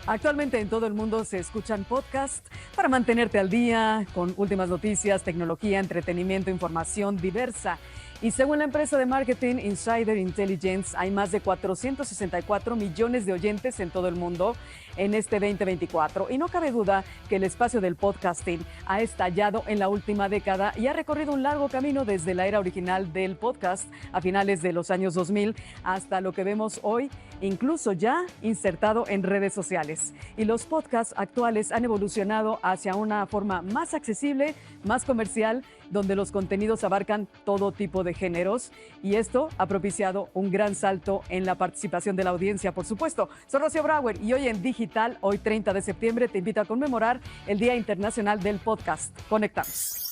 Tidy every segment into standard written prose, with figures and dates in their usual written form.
Actualmente en todo el mundo se escuchan podcasts para mantenerte al día con últimas noticias, tecnología, entretenimiento, información diversa. Y según la empresa de marketing Insider Intelligence, hay más de 464 millones de oyentes en todo el mundo en este 2024. Y no cabe duda que el espacio del podcasting ha estallado en la última década y ha recorrido un largo camino desde la era original del podcast a finales de los años 2000 hasta lo que vemos hoy, incluso ya insertado en redes sociales. Y los podcasts actuales han evolucionado hacia una forma más accesible, más comercial, donde los contenidos abarcan todo tipo de géneros, y esto ha propiciado un gran salto en la participación de la audiencia, por supuesto. Soy Rocío Brauer y hoy en Digital, hoy 30 de septiembre, te invito a conmemorar el Día Internacional del Podcast. Conectamos.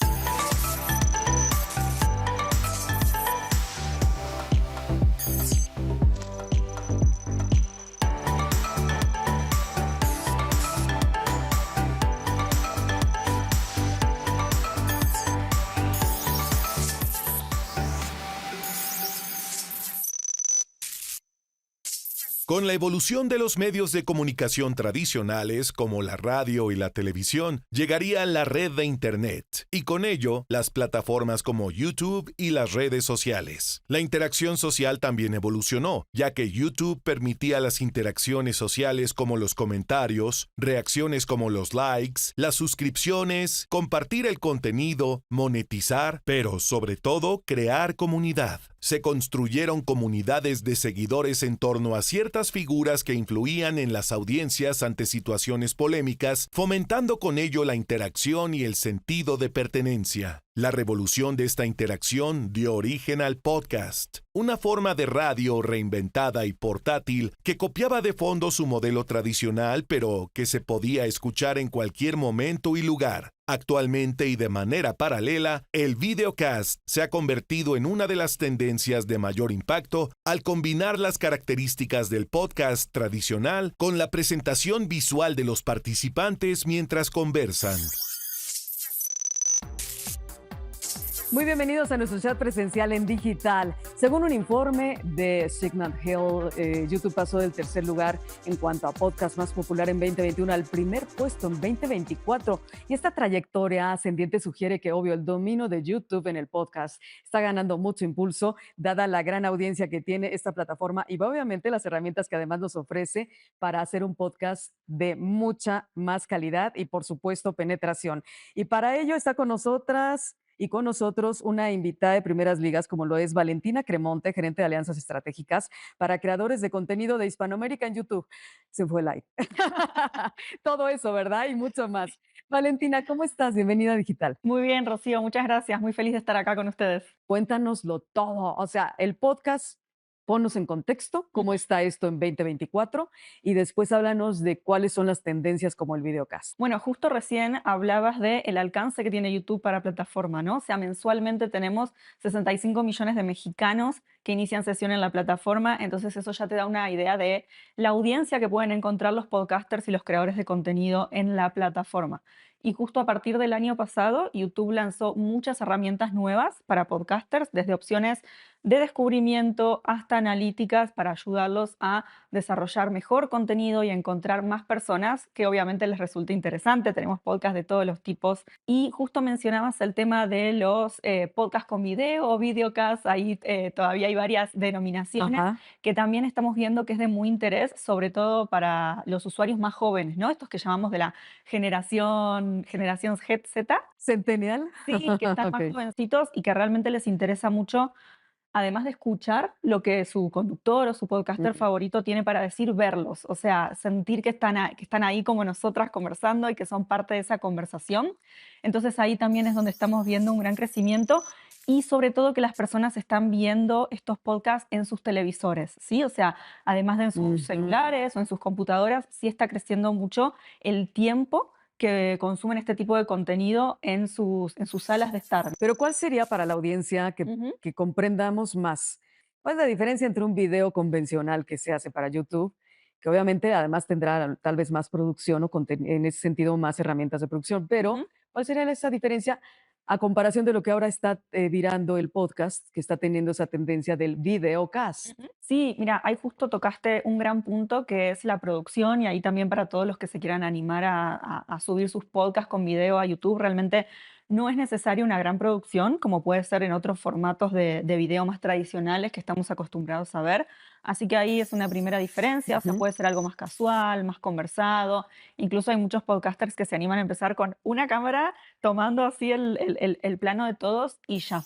Con la evolución de los medios de comunicación tradicionales, como la radio y la televisión, llegaría la red de Internet, y con ello, las plataformas como YouTube y las redes sociales. La interacción social también evolucionó, ya que YouTube permitía las interacciones sociales como los comentarios, reacciones como los likes, las suscripciones, compartir el contenido, monetizar, pero sobre todo crear comunidad. Se construyeron comunidades de seguidores en torno a ciertas figuras que influían en las audiencias ante situaciones polémicas, fomentando con ello la interacción y el sentido de pertenencia. La revolución de esta interacción dio origen al podcast, una forma de radio reinventada y portátil que copiaba de fondo su modelo tradicional, pero que se podía escuchar en cualquier momento y lugar. Actualmente y de manera paralela, el videocast se ha convertido en una de las tendencias de mayor impacto al combinar las características del podcast tradicional con la presentación visual de los participantes mientras conversan. Muy bienvenidos a nuestro chat presencial en Digital. Según un informe de Signal Hill, YouTube pasó del tercer lugar en cuanto a podcast más popular en 2021 al primer puesto en 2024. Y esta trayectoria ascendiente sugiere que, obvio, el dominio de YouTube en el podcast está ganando mucho impulso, dada la gran audiencia que tiene esta plataforma y obviamente las herramientas que además nos ofrece para hacer un podcast de mucha más calidad y, por supuesto, penetración. Y para ello está con nosotras y con nosotros una invitada de primeras ligas, como lo es Valentina Cremonte, gerente de alianzas estratégicas para creadores de contenido de Hispanoamérica en YouTube. Se fue live. Todo eso, ¿verdad? Y mucho más. Valentina, ¿cómo estás? Bienvenida a Digital. Muy bien, Rocío, muchas gracias. Muy feliz de estar acá con ustedes. Cuéntanoslo todo. O sea, el podcast, ponnos en contexto, cómo está esto en 2024 y después háblanos de cuáles son las tendencias como el videocast. Bueno, justo recién hablabas del alcance que tiene YouTube para plataforma, ¿no? O sea, mensualmente tenemos 65 millones de mexicanos que inician sesión en la plataforma, entonces eso ya te da una idea de la audiencia que pueden encontrar los podcasters y los creadores de contenido en la plataforma. Y justo a partir del año pasado, YouTube lanzó muchas herramientas nuevas para podcasters, desde opciones de descubrimiento hasta analíticas para ayudarlos a desarrollar mejor contenido y a encontrar más personas que obviamente les resulte interesante. Tenemos podcasts de todos los tipos. Y justo mencionabas el tema de los podcasts con video o videocasts. Ahí todavía hay varias denominaciones Ajá. que también estamos viendo que es de muy interés, sobre todo para los usuarios más jóvenes, ¿no? Estos que llamamos de la generación Z, Centennial. sí, que están más Ok. jovencitos y que realmente les interesa mucho, además de escuchar lo que su conductor o su podcaster Mm. favorito tiene para decir, verlos, o sea, sentir que están ahí como nosotras conversando y que son parte de esa conversación. Entonces ahí también es donde estamos viendo un gran crecimiento y sobre todo que las personas están viendo estos podcasts en sus televisores, ¿sí? O sea, además de en sus Ujú. celulares o en sus computadoras, sí está creciendo mucho el tiempo que consumen este tipo de contenido en sus salas de estar. Pero ¿cuál sería para la audiencia Ujú. que comprendamos más? ¿Cuál es la diferencia entre un video convencional que se hace para YouTube, que obviamente además tendrá tal vez más producción o en ese sentido más herramientas de producción, pero Ujú. cuál sería esa diferencia a comparación de lo que ahora está virando el podcast, que está teniendo esa tendencia del videocast. Ujú. Sí, mira, ahí justo tocaste un gran punto que es la producción y ahí también para todos los que se quieran animar a subir sus podcasts con video a YouTube, realmente no es necesaria una gran producción como puede ser en otros formatos de video más tradicionales que estamos acostumbrados a ver. Así que ahí es una primera diferencia, o sea, Ujú. puede ser algo más casual, más conversado. Incluso hay muchos podcasters que se animan a empezar con una cámara tomando así el plano de todos y ya.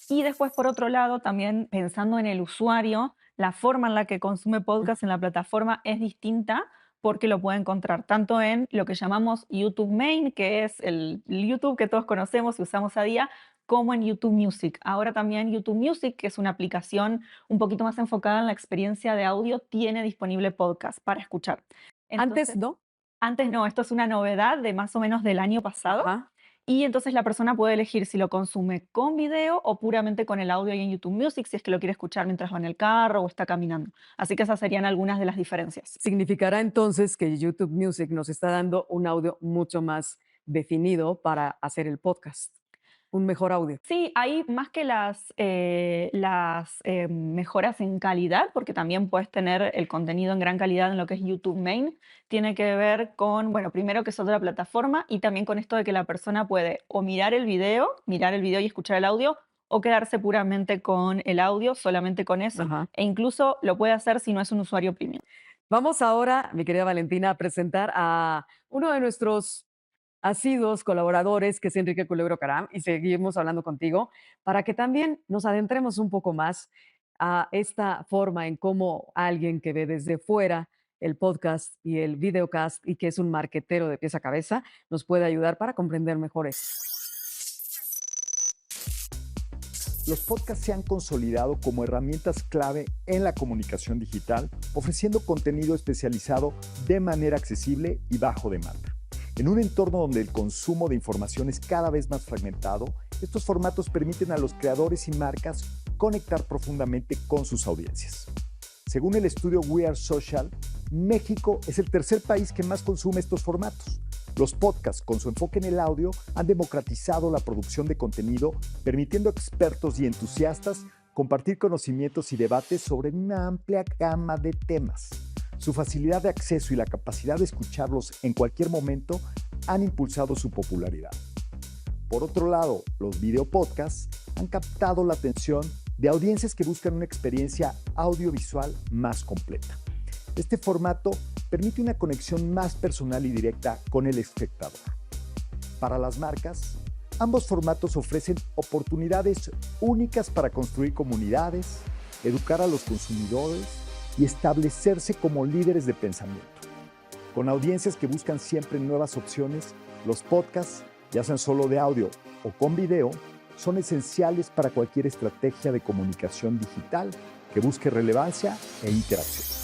Y después, por otro lado, también pensando en el usuario, la forma en la que consume podcast en la plataforma es distinta porque lo puede encontrar tanto en lo que llamamos YouTube Main, que es el YouTube que todos conocemos y usamos a día, como en YouTube Music. Ahora también YouTube Music, que es una aplicación un poquito más enfocada en la experiencia de audio, tiene disponible podcast para escuchar. Antes Entonces, no. antes no, esto es una novedad de más o menos del año pasado. Ajá. Y entonces la persona puede elegir si lo consume con video o puramente con el audio ahí en YouTube Music, si es que lo quiere escuchar mientras va en el carro o está caminando. Así que esas serían algunas de las diferencias. Significará entonces que YouTube Music nos está dando un audio mucho más definido para hacer el podcast, un mejor audio. Sí, hay más que las mejoras en calidad, porque también puedes tener el contenido en gran calidad en lo que es YouTube Main, tiene que ver con, bueno, primero que es otra plataforma y también con esto de que la persona puede o mirar el video y escuchar el audio, o quedarse puramente con el audio, solamente con eso, Ajá. e incluso lo puede hacer si no es un usuario premium. Vamos ahora, mi querida Valentina, a presentar a uno de nuestros asiduos colaboradores, que es Enrique Culebro Caram, y seguimos hablando contigo para que también nos adentremos un poco más a esta forma en cómo alguien que ve desde fuera el podcast y el videocast y que es un marquetero de pies a cabeza, nos puede ayudar para comprender mejor esto. Los podcasts se han consolidado como herramientas clave en la comunicación digital, ofreciendo contenido especializado de manera accesible y bajo demanda. En un entorno donde el consumo de información es cada vez más fragmentado, estos formatos permiten a los creadores y marcas conectar profundamente con sus audiencias. Según el estudio We Are Social, México es el tercer país que más consume estos formatos. Los podcasts, con su enfoque en el audio, han democratizado la producción de contenido, permitiendo a expertos y entusiastas compartir conocimientos y debates sobre una amplia gama de temas. Su facilidad de acceso y la capacidad de escucharlos en cualquier momento han impulsado su popularidad. Por otro lado, los videopodcasts han captado la atención de audiencias que buscan una experiencia audiovisual más completa. Este formato permite una conexión más personal y directa con el espectador. Para las marcas, ambos formatos ofrecen oportunidades únicas para construir comunidades, educar a los consumidores y establecerse como líderes de pensamiento. Con audiencias que buscan siempre nuevas opciones, los podcasts, ya sean solo de audio o con video, son esenciales para cualquier estrategia de comunicación digital que busque relevancia e interacción.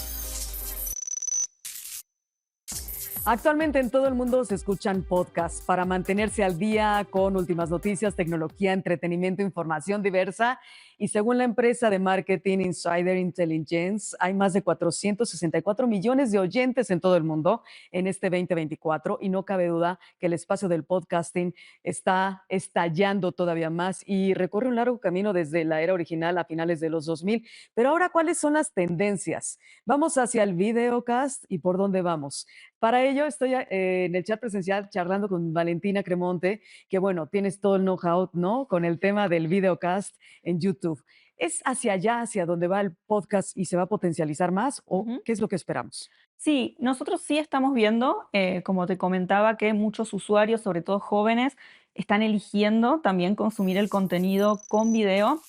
Actualmente en todo el mundo se escuchan podcasts para mantenerse al día con últimas noticias, tecnología, entretenimiento, información diversa. Y según la empresa de marketing Insider Intelligence, hay más de 464 millones de oyentes en todo el mundo en este 2024 y no cabe duda que el espacio del podcasting está estallando todavía más y recorre un largo camino desde la era original a finales de los 2000. Pero ahora, ¿cuáles son las tendencias? Vamos hacia el videocast y ¿por dónde vamos? Para ello estoy en el chat presencial charlando con Valentina Cremonte, que bueno, tienes todo el know-how, ¿no? Con el tema del videocast en YouTube. ¿Es hacia allá, hacia donde va el podcast y se va a potencializar más o Ujú. qué es lo que esperamos? Sí, nosotros sí estamos viendo, como te comentaba, que muchos usuarios, sobre todo jóvenes, están eligiendo también consumir el contenido con video,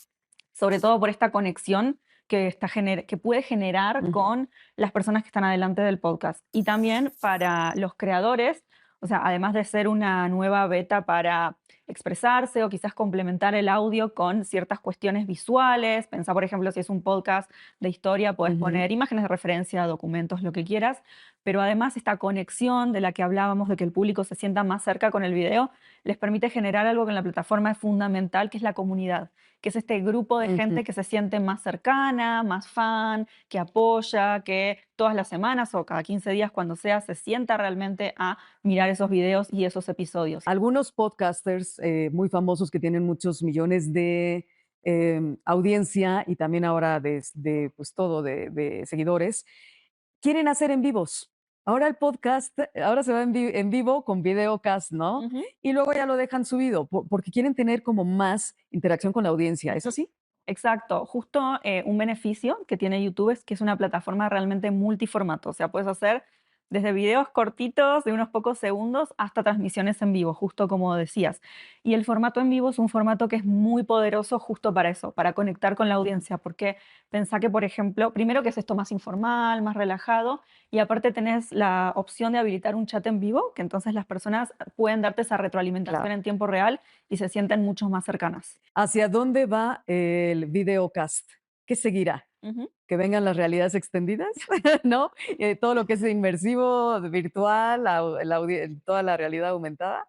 sobre todo por esta conexión que puede generar Ujú. con las personas que están adelante del podcast. Y también para los creadores, o sea, además de ser una nueva beta para expresarse o quizás complementar el audio con ciertas cuestiones visuales. Pensá, por ejemplo, si es un podcast de historia, puedes Ujú. poner imágenes de referencia, documentos, lo que quieras, pero además esta conexión de la que hablábamos, de que el público se sienta más cerca con el video, les permite generar algo que en la plataforma es fundamental, que es la comunidad, que es este grupo de Ujú. gente que se siente más cercana, más fan, que apoya, que todas las semanas o cada 15 días, cuando sea, se sienta realmente a mirar esos videos y esos episodios. Algunos podcasters muy famosos que tienen muchos millones de audiencia y también ahora pues todo de seguidores, quieren hacer en vivos. Ahora el podcast, ahora se va en vivo con videocast, ¿no? Ujú. Y luego ya lo dejan subido porque quieren tener como más interacción con la audiencia. ¿Es Ujú. así? Exacto, justo un beneficio que tiene YouTube es que es una plataforma realmente multiformato, o sea, puedes hacer desde videos cortitos de unos pocos segundos hasta transmisiones en vivo, justo como decías. Y el formato en vivo es un formato que es muy poderoso justo para eso, para conectar con la audiencia, porque pensá que, por ejemplo, primero que es esto más informal, más relajado, y aparte tenés la opción de habilitar un chat en vivo, que entonces las personas pueden darte esa retroalimentación Claro. en tiempo real y se sienten mucho más cercanas. ¿Hacia dónde va el videocast? ¿Qué seguirá? Ujú. ¿Que vengan las realidades extendidas? ¿No? Todo lo que es inmersivo, virtual, toda la realidad aumentada.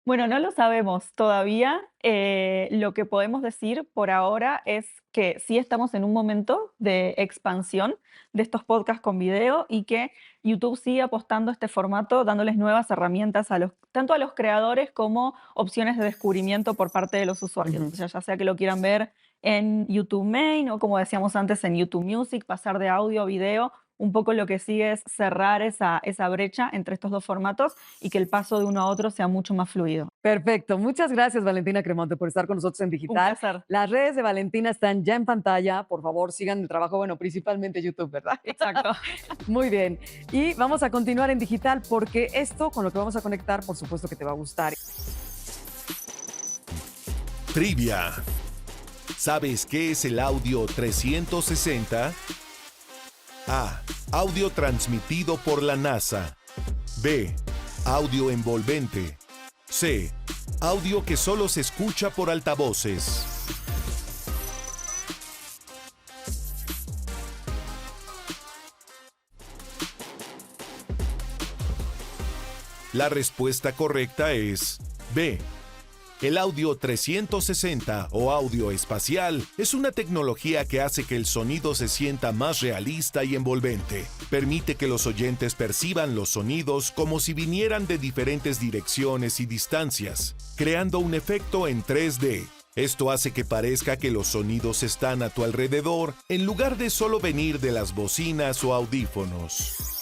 Bueno, no lo sabemos todavía. Lo que podemos decir por ahora es que sí estamos en un momento de expansión de estos podcasts con video y que YouTube sigue apostando a este formato, dándoles nuevas herramientas tanto a los creadores como opciones de descubrimiento por parte de los usuarios. Ujú. O sea, ya sea que lo quieran ver en YouTube Main o como decíamos antes en YouTube Music, pasar de audio a video. Un poco lo que sigue es cerrar esa brecha entre estos dos formatos y que el paso de uno a otro sea mucho más fluido. Perfecto. Muchas gracias, Valentina Cremonte, por estar con nosotros en Un Digital. placer. Las redes de Valentina están ya en pantalla. Por favor, sigan el trabajo, bueno, principalmente YouTube, ¿verdad? Exacto. Muy bien. Y vamos a continuar en Digital porque esto con lo que vamos a conectar, por supuesto que te va a gustar. Trivia. ¿Sabes qué es el audio 360? A. Audio transmitido por la NASA. B. Audio envolvente. C. Audio que solo se escucha por altavoces. La respuesta correcta es B. El audio 360 o audio espacial es una tecnología que hace que el sonido se sienta más realista y envolvente. Permite que los oyentes perciban los sonidos como si vinieran de diferentes direcciones y distancias, creando un efecto en 3D. Esto hace que parezca que los sonidos están a tu alrededor en lugar de solo venir de las bocinas o audífonos.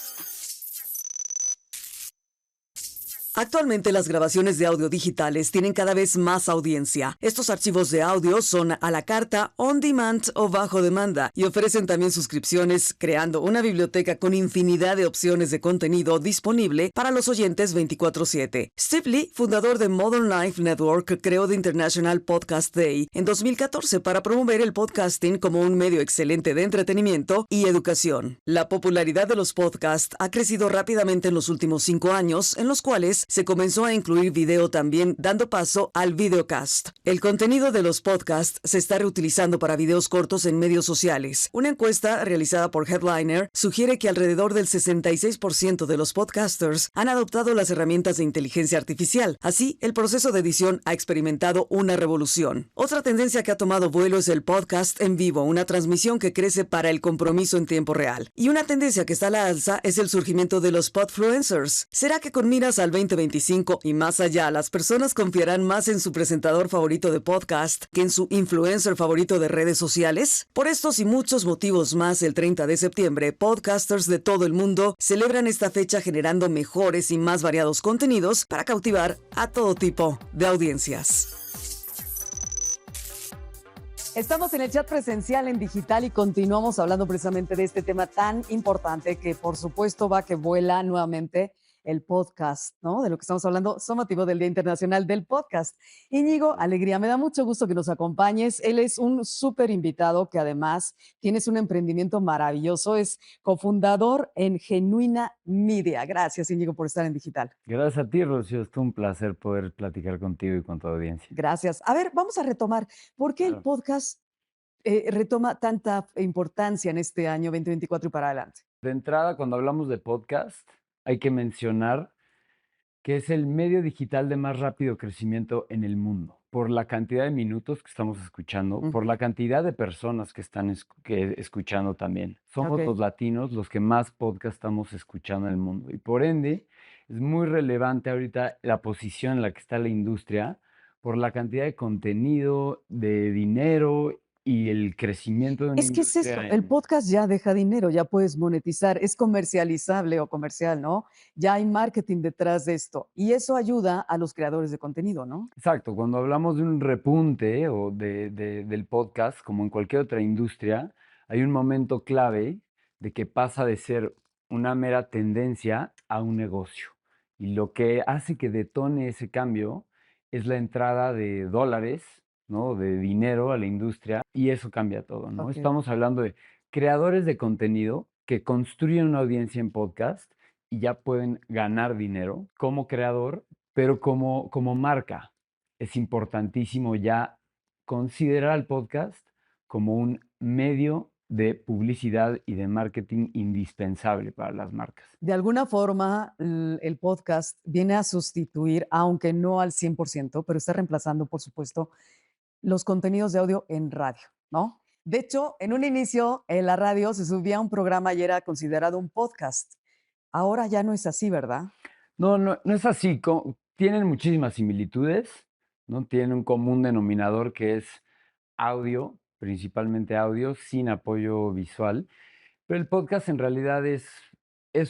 Actualmente las grabaciones de audio digitales tienen cada vez más audiencia. Estos archivos de audio son a la carta, on demand o bajo demanda y ofrecen también suscripciones, creando una biblioteca con infinidad de opciones de contenido disponible para los oyentes 24/7. Steve Lee, fundador de Modern Life Network, creó The International Podcast Day en 2014 para promover el podcasting como un medio excelente de entretenimiento y educación. La popularidad de los podcasts ha crecido rápidamente en los últimos 5 años, en los cuales se comenzó a incluir video también, dando paso al videocast. El contenido de los podcasts se está reutilizando para videos cortos en medios sociales. Una encuesta realizada por Headliner sugiere que alrededor del 66% de los podcasters han adoptado las herramientas de inteligencia artificial. Así, el proceso de edición ha experimentado una revolución. Otra tendencia que ha tomado vuelo es el podcast en vivo, una transmisión que crece para el compromiso en tiempo real. Y una tendencia que está a la alza es el surgimiento de los podfluencers. ¿Será que con miras al 2025 y más allá, las personas confiarán más en su presentador favorito de podcast que en su influencer favorito de redes sociales? Por estos y muchos motivos más, el 30 de septiembre, podcasters de todo el mundo celebran esta fecha generando mejores y más variados contenidos para cautivar a todo tipo de audiencias. Estamos en el chat presencial en Digital y continuamos hablando precisamente de este tema tan importante que por supuesto va que vuela nuevamente el podcast, ¿no? De lo que estamos hablando, son motivo del Día Internacional del Podcast. Íñigo, alegría, me da mucho gusto que nos acompañes. Él es un súper invitado que además tienes un emprendimiento maravilloso, es cofundador en Genuina Media. Gracias, Íñigo, por estar en Digital. Gracias a ti, Rocío. Es un placer poder platicar contigo y con tu audiencia. Gracias. A ver, vamos a retomar. ¿Por qué el Claro. podcast retoma tanta importancia en este año 2024 y para adelante? De entrada, cuando hablamos de podcast, hay que mencionar que es el medio digital de más rápido crecimiento en el mundo, por la cantidad de minutos que estamos escuchando, por la cantidad de personas que están escuchando también. Somos Ok. los latinos los que más podcast estamos escuchando en el mundo y por ende es muy relevante ahorita la posición en la que está la industria, por la cantidad de contenido, de dinero y el crecimiento de una Es que es eso, industria el podcast ya deja dinero, ya puedes monetizar, es comercializable o comercial, ¿no? Ya hay marketing detrás de esto y eso ayuda a los creadores de contenido, ¿no? Exacto, cuando hablamos de un repunte o del podcast, como en cualquier otra industria, hay un momento clave de que pasa de ser una mera tendencia a un negocio. Y lo que hace que detone ese cambio es la entrada de dólares, ¿no? De dinero a la industria y eso cambia todo, ¿no? Ok. Estamos hablando de creadores de contenido que construyen una audiencia en podcast y ya pueden ganar dinero como creador, pero como marca es importantísimo ya considerar el podcast como un medio de publicidad y de marketing indispensable para las marcas. De alguna forma, el podcast viene a sustituir, aunque no al 100%, pero está reemplazando, por supuesto, los contenidos de audio en radio, ¿no? De hecho, en un inicio, en la radio se subía un programa y era considerado un podcast. Ahora ya no es así, ¿verdad? No es así. Tienen muchísimas similitudes, ¿no? Tienen un común denominador que es audio, principalmente audio, sin apoyo visual. Pero el podcast en realidad es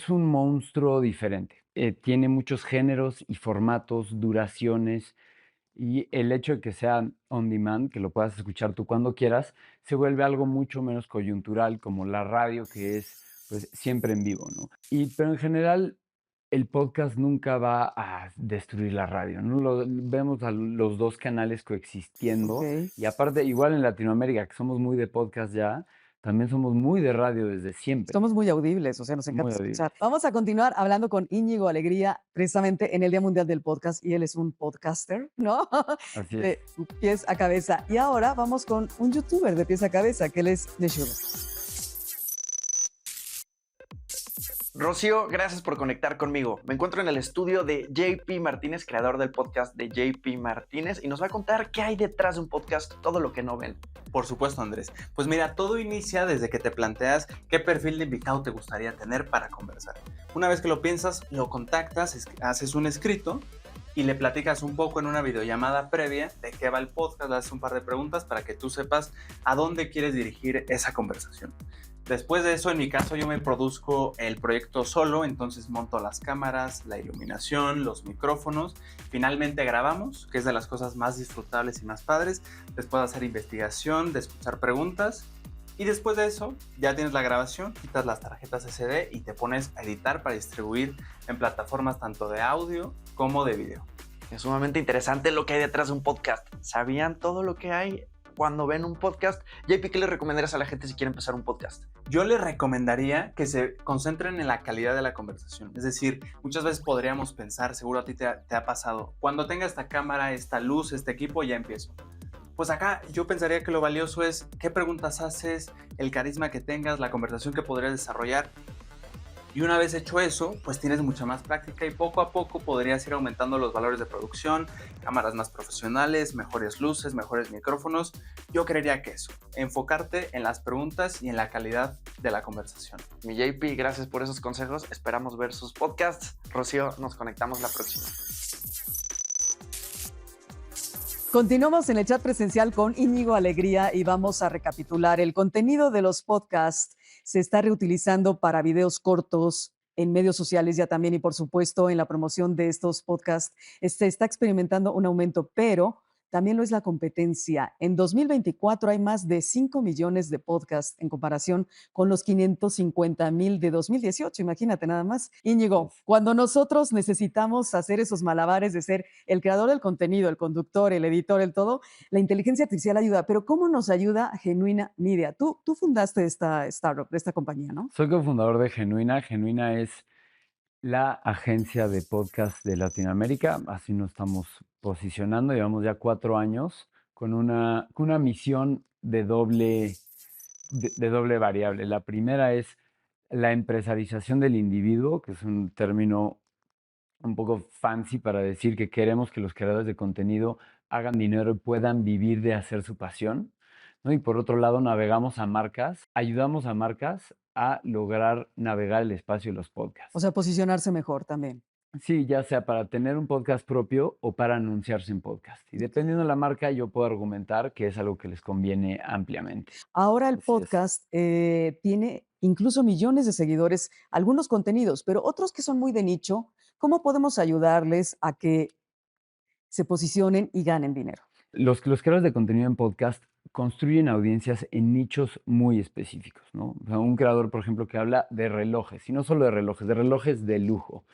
un monstruo diferente. Tiene muchos géneros y formatos, duraciones, y el hecho de que sea on demand, que lo puedas escuchar tú cuando quieras, se vuelve algo mucho menos coyuntural como la radio, que es pues siempre en vivo, ¿no? Pero en general el podcast nunca va a destruir la radio, ¿no? Vemos a los dos canales coexistiendo Ok. y aparte, igual en Latinoamérica, que somos muy de podcast ya, también somos muy de radio desde siempre, Somos muy audibles, o sea, nos encanta muy audibles. escuchar. Vamos a continuar hablando con Íñigo Alegría, precisamente en el Día Mundial del Podcast, y él es un podcaster, ¿no? Así es. De pies a cabeza. Y ahora vamos con un youtuber de pies a cabeza, que él es The Sugar. Rocío, gracias por conectar conmigo. Me encuentro en el estudio de JP Martínez, creador del podcast de JP Martínez, y nos va a contar qué hay detrás de un podcast, todo lo que no ven. Por supuesto, Andrés. Pues mira, todo inicia desde que te planteas qué perfil de invitado te gustaría tener para conversar. Una vez que lo piensas, lo contactas, haces un escrito y le platicas un poco en una videollamada previa de qué va el podcast, le haces un par de preguntas para que tú sepas a dónde quieres dirigir esa conversación. Después de eso, en mi caso, yo me produzco el proyecto solo, entonces monto las cámaras, la iluminación, los micrófonos. Finalmente grabamos, que es de las cosas más disfrutables y más padres. Después de hacer investigación, de escuchar preguntas. Y después de eso, ya tienes la grabación, quitas las tarjetas SD y te pones a editar para distribuir en plataformas tanto de audio como de video. Es sumamente interesante lo que hay detrás de un podcast. ¿Sabían todo lo que hay cuando ven un podcast? JP, ¿qué le recomendarías a la gente si quiere empezar un podcast? Yo les recomendaría que se concentren en la calidad de la conversación. Es decir, muchas veces podríamos pensar, seguro a ti te ha pasado, cuando tenga esta cámara, esta luz, este equipo, ya empiezo. Pues acá yo pensaría que lo valioso es qué preguntas haces, el carisma que tengas, la conversación que podrías desarrollar. Y una vez hecho eso, pues tienes mucha más práctica y poco a poco podrías ir aumentando los valores de producción, cámaras más profesionales, mejores luces, mejores micrófonos. Yo creería que eso, enfocarte en las preguntas y en la calidad de la conversación. Mi JP, gracias por esos consejos. Esperamos ver sus podcasts. Rocío, nos conectamos la próxima. Continuamos en el chat presencial con Íñigo Alegría y vamos a recapitular. El contenido de los podcasts se está reutilizando para videos cortos en medios sociales ya también y por supuesto en la promoción de estos podcasts. Se está experimentando un aumento, pero también lo es la competencia. En 2024 hay más de 5 millones de podcasts en comparación con los 550,000 de 2018. Imagínate nada más. Íñigo, cuando nosotros necesitamos hacer esos malabares de ser el creador del contenido, el conductor, el editor, el todo, la inteligencia artificial ayuda. Pero ¿cómo nos ayuda Genuina Media? Tú fundaste esta startup, esta compañía, ¿no? Soy cofundador de Genuina. Genuina es la agencia de podcast de Latinoamérica, así nos estamos posicionando. Llevamos ya 4 años con una misión de doble variable. La primera es la empresarización del individuo, que es un término un poco fancy para decir que queremos que los creadores de contenido hagan dinero y puedan vivir de hacer su pasión, ¿no? Y por otro lado, ayudamos a marcas a lograr navegar el espacio de los podcasts. O sea, posicionarse mejor también. Sí, ya sea para tener un podcast propio o para anunciarse en podcast. Y dependiendo de la marca, yo puedo argumentar que es algo que les conviene ampliamente. Ahora el Así es. podcast tiene incluso millones de seguidores, algunos contenidos, pero otros que son muy de nicho. ¿Cómo podemos ayudarles a que se posicionen y ganen dinero? Los creadores de contenido en podcast construyen audiencias en nichos muy específicos, ¿no? O sea, un creador, por ejemplo, que habla de relojes, y no solo de relojes de lujo,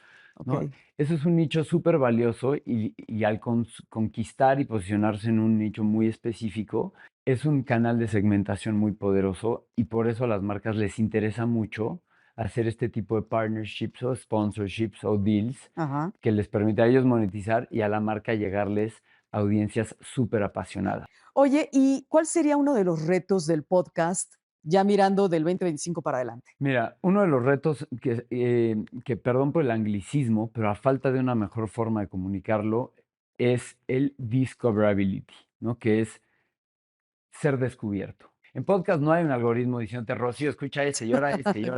¿no? Ok. Eso es un nicho súper valioso y al conquistar y posicionarse en un nicho muy específico, es un canal de segmentación muy poderoso y por eso a las marcas les interesa mucho hacer este tipo de partnerships o sponsorships o deals Ajá. que les permite a ellos monetizar y a la marca llegarles a audiencias súper apasionadas. Oye, ¿y cuál sería uno de los retos del podcast ya mirando del 2025 para adelante? Mira, uno de los retos que, perdón por el anglicismo, pero a falta de una mejor forma de comunicarlo, es el discoverability, ¿no? Que es ser descubierto. En podcast no hay un algoritmo diciéndote, Rocío, escucha este, y ahora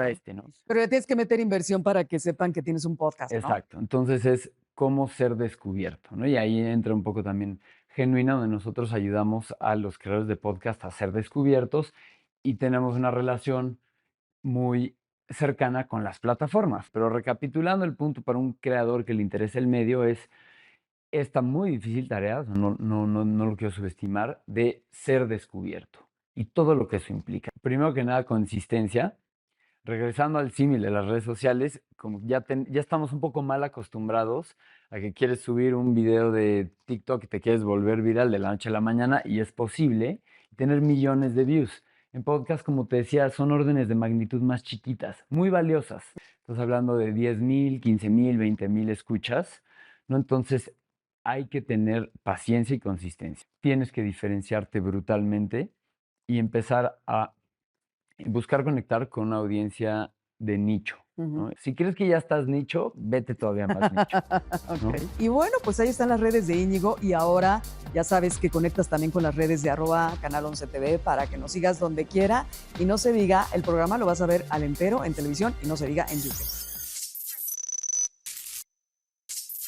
este, ¿no? Pero ya tienes que meter inversión para que sepan que tienes un podcast, ¿no? Exacto. Entonces es cómo ser descubierto, ¿no? Y ahí entra un poco también Genuina, donde nosotros ayudamos a los creadores de podcast a ser descubiertos y tenemos una relación muy cercana con las plataformas. Pero recapitulando el punto para un creador que le interesa el medio es esta muy difícil tarea, o sea, no lo quiero subestimar, de ser descubierto y todo lo que eso implica. Primero que nada, consistencia. Regresando al símil de las redes sociales, como ya estamos un poco mal acostumbrados a que quieres subir un video de TikTok y te quieres volver viral de la noche a la mañana y es posible tener millones de views. En podcast, como te decía, son órdenes de magnitud más chiquitas, muy valiosas. Estás hablando de 10,000, 15,000, 20,000 escuchas, ¿no? Entonces hay que tener paciencia y consistencia. Tienes que diferenciarte brutalmente y empezar a buscar conectar con una audiencia de nicho, ¿no? Ujú. Si crees que ya estás nicho, vete todavía más nicho, ¿no? Ok. Y bueno, pues ahí están las redes de Íñigo y ahora ya sabes que conectas también con las redes de @Canal 11 TV para que nos sigas donde quiera y no se diga, el programa lo vas a ver al entero en televisión y no se diga en YouTube.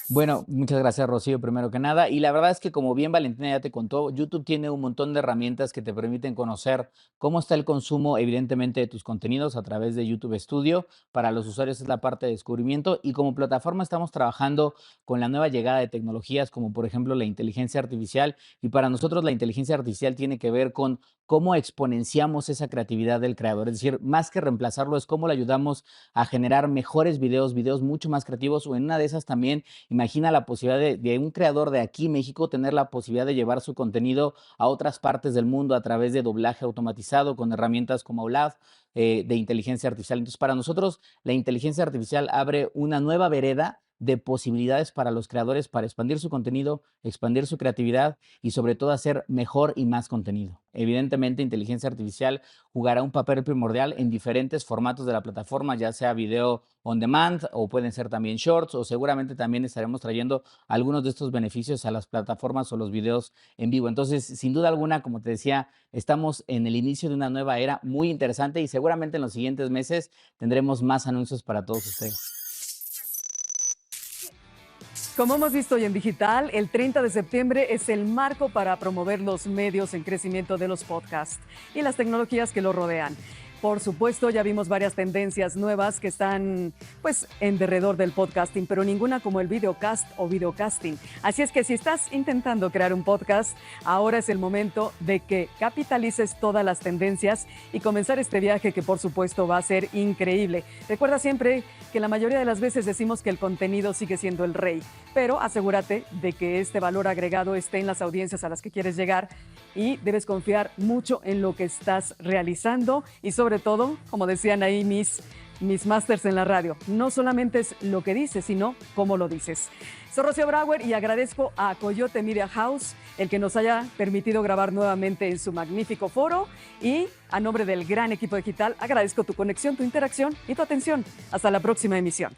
Bueno, muchas gracias, Rocío, primero que nada. Y la verdad es que, como bien Valentina ya te contó, YouTube tiene un montón de herramientas que te permiten conocer cómo está el consumo, evidentemente, de tus contenidos a través de YouTube Studio. Para los usuarios es la parte de descubrimiento y como plataforma estamos trabajando con la nueva llegada de tecnologías como, por ejemplo, la inteligencia artificial. Y para nosotros la inteligencia artificial tiene que ver con cómo exponenciamos esa creatividad del creador. Es decir, más que reemplazarlo, es cómo le ayudamos a generar mejores videos mucho más creativos o en una de esas también. Imagina la posibilidad de un creador de aquí, México, tener la posibilidad de llevar su contenido a otras partes del mundo a través de doblaje automatizado con herramientas como Aulad, de inteligencia artificial. Entonces, para nosotros, la inteligencia artificial abre una nueva vereda de posibilidades para los creadores para expandir su contenido, expandir su creatividad y sobre todo hacer mejor y más contenido. Evidentemente, inteligencia artificial jugará un papel primordial en diferentes formatos de la plataforma, ya sea video on demand o pueden ser también shorts o seguramente también estaremos trayendo algunos de estos beneficios a las plataformas o los videos en vivo. Entonces, sin duda alguna, como te decía, estamos en el inicio de una nueva era muy interesante y seguramente en los siguientes meses tendremos más anuncios para todos ustedes. Como hemos visto hoy en digital, el 30 de septiembre es el marco para promover los medios en crecimiento de los podcasts y las tecnologías que los rodean. Por supuesto, ya vimos varias tendencias nuevas que están pues en derredor del podcasting, pero ninguna como el videocast o videocasting. Así es que si estás intentando crear un podcast, ahora es el momento de que capitalices todas las tendencias y comenzar este viaje que por supuesto va a ser increíble. Recuerda siempre que la mayoría de las veces decimos que el contenido sigue siendo el rey, pero asegúrate de que este valor agregado esté en las audiencias a las que quieres llegar y debes confiar mucho en lo que estás realizando y sobre todo, como decían ahí mis masters en la radio, no solamente es lo que dices, sino cómo lo dices. Soy Rocío Brauer y agradezco a Coyote Media House el que nos haya permitido grabar nuevamente en su magnífico foro y a nombre del gran equipo digital agradezco tu conexión, tu interacción y tu atención. Hasta la próxima emisión.